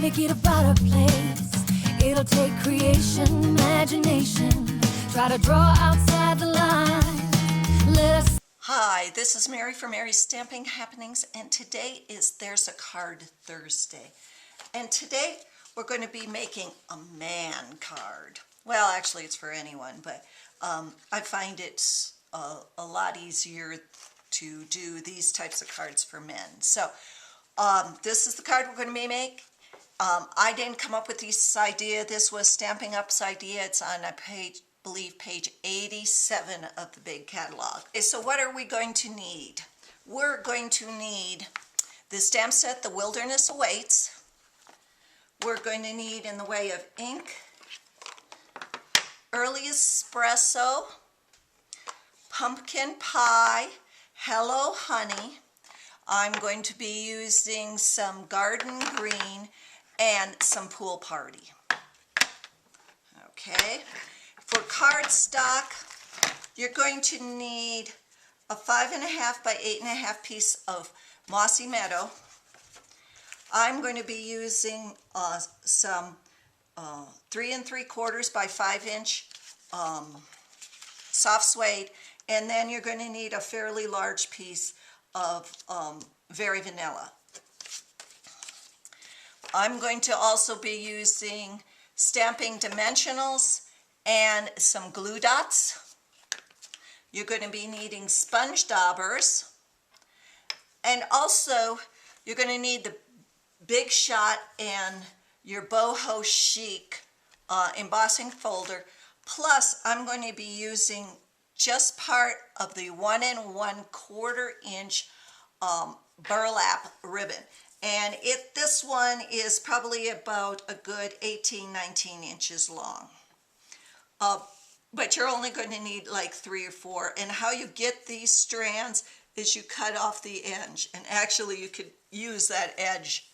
make it a better place. It'll take creation, imagination. Try to draw outside the line. Let us. Hi, this is Mary from Mary's Stamping Happenings, and today is There's a Card Thursday. And today we're going to be making a man card. Well, actually it's for anyone, but I find it's a lot easier to do these types of cards for men. So this is the card we're going to make. I didn't come up with this idea. This was Stampin' Up's idea. It's on a page, I believe page 87 of the big catalog. Okay, so what are we going to need? We're going to need the stamp set, The Wilderness Awaits. We're going to need in the way of ink, Early Espresso, Pumpkin Pie, Hello Honey. I'm going to be using some Garden Green and some Pool Party. Okay, for cardstock, you're going to need a 5.5 by 8.5 piece of Mossy Meadow. I'm going to be using some 3 3/4 by 5 inch Soft Suede, and then you're going to need a fairly large piece of Very Vanilla. I'm going to also be using stamping dimensionals and some glue dots. You're going to be needing sponge daubers, and also you're going to need the Big Shot and your Boho Chic embossing folder. Plus, I'm going to be using just part of the 1 1/4 inch burlap ribbon. And this one is probably about a good 18-19 inches long. But you're only going to need like 3 or 4. And how you get these strands is you cut off the edge. And actually you could use that edge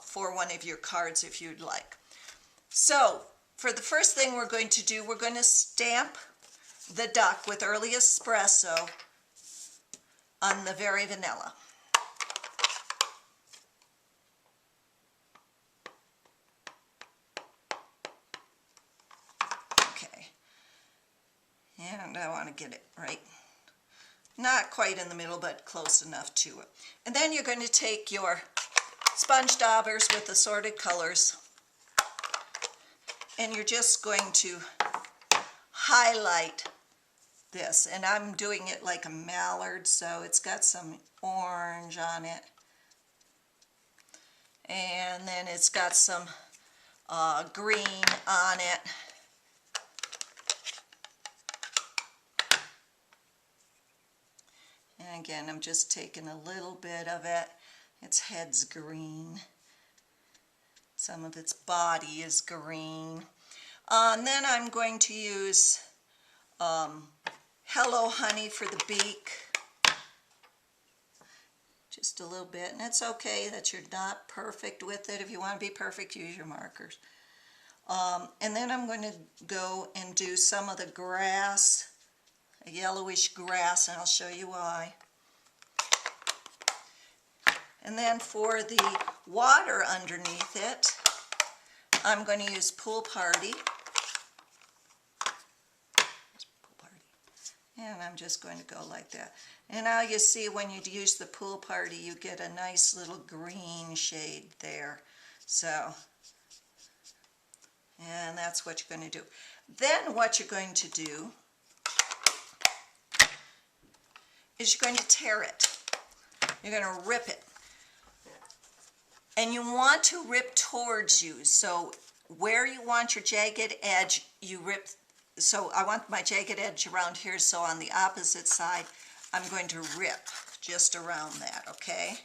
for one of your cards if you'd like. So for the first thing we're going to do, we're going to stamp the duck with Early Espresso on the Very Vanilla. Okay, and I want to get it right, not quite in the middle, but close enough to it. And then you're going to take your sponge daubers with assorted colors, and you're just going to highlight this. And I'm doing it like a mallard, so it's got some orange on it, and then it's got some green on it. And again, I'm just taking a little bit of it. Its head's green. Some of its body is green. And then I'm going to use Hello Honey for the beak. Just a little bit. And it's okay that you're not perfect with it. If you want to be perfect, use your markers. And then I'm going to go and do some of the grass, a yellowish grass, and I'll show you why. And then for the water underneath it, I'm going to use Pool Party. And I'm just going to go like that. And now you see when you use the Pool Party, you get a nice little green shade there. So, and that's what you're going to do. Then what you're going to do is you're going to tear it. You're going to rip it. And you want to rip towards you. So where you want your jagged edge, you rip. So I want my jagged edge around here, so on the opposite side, I'm going to rip just around that, okay?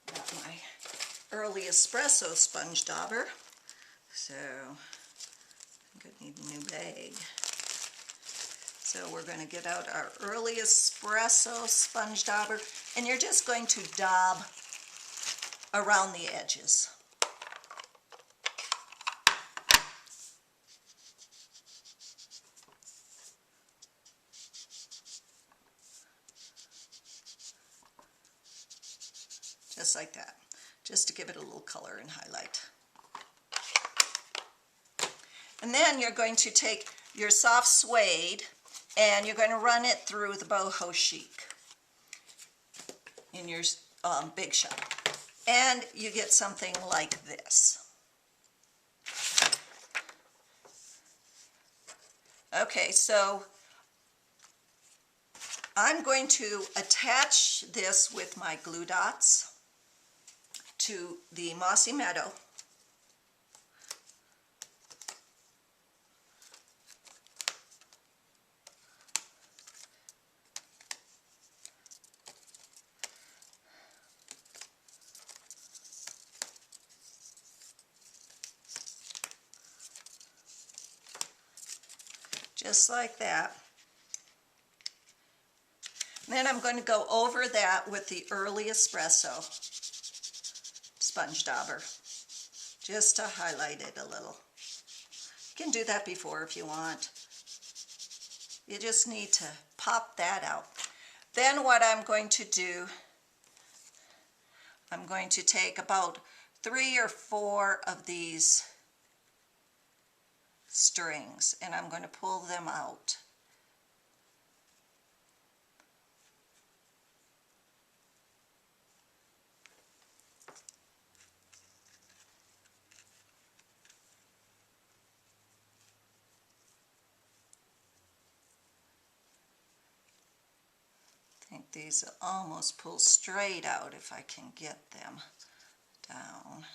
Got my Early Espresso sponge dauber. So I'm going to need a new bag. So we're going to get out our Early Espresso sponge dauber, and you're just going to daub around the edges. just like that, just to give it a little color and highlight. And then you're going to take your soft suede and you're going to run it through the Boho Chic in your Big Shop. And you get something like this. Okay, so I'm going to attach this with my glue dots to the Mossy Meadow. Just like that. And then I'm going to go over that with the Early Espresso sponge dauber, just to highlight it a little. You can do that before if you want. You just need to pop that out. Then what I'm going to do, I'm going to take about 3 or 4 of these strings and I'm going to pull them out. I think these will almost pull straight out if I can get them down.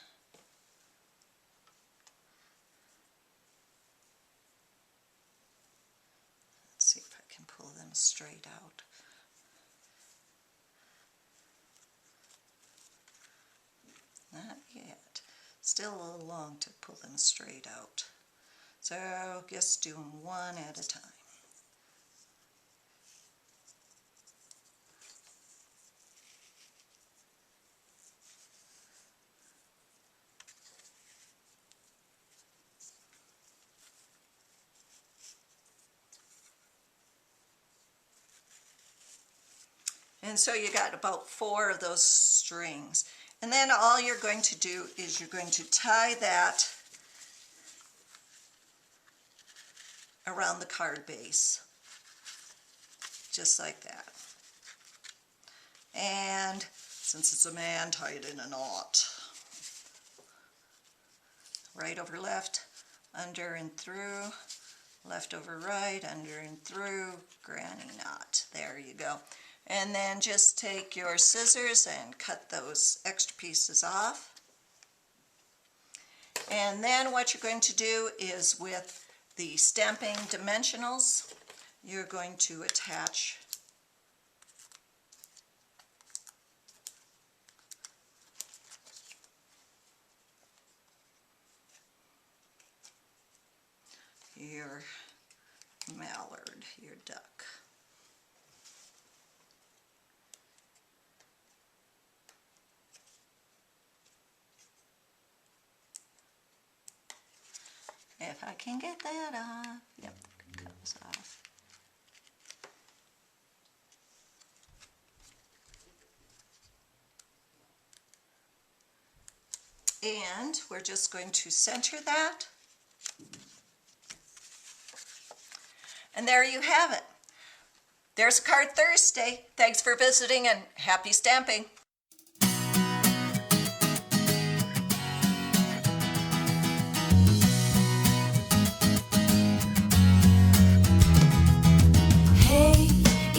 Let's see if I can pull them straight out. Not yet. Still a little long to pull them straight out. So just do them one at a time. And so you got about 4 of those strings. And then all you're going to do is you're going to tie that around the card base, just like that. And since it's a man, tie it in a knot. Right over left, under and through, left over right, under and through, granny knot. There you go. And then just take your scissors and cut those extra pieces off. And then what you're going to do is with the Stampin' dimensionals, you're going to attach your mallard, your duck. If I can get that off. Yep, it comes off. And we're just going to center that. And there you have it. There's Card Thursday. Thanks for visiting and happy stamping.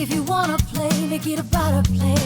If you wanna play, make it about a play.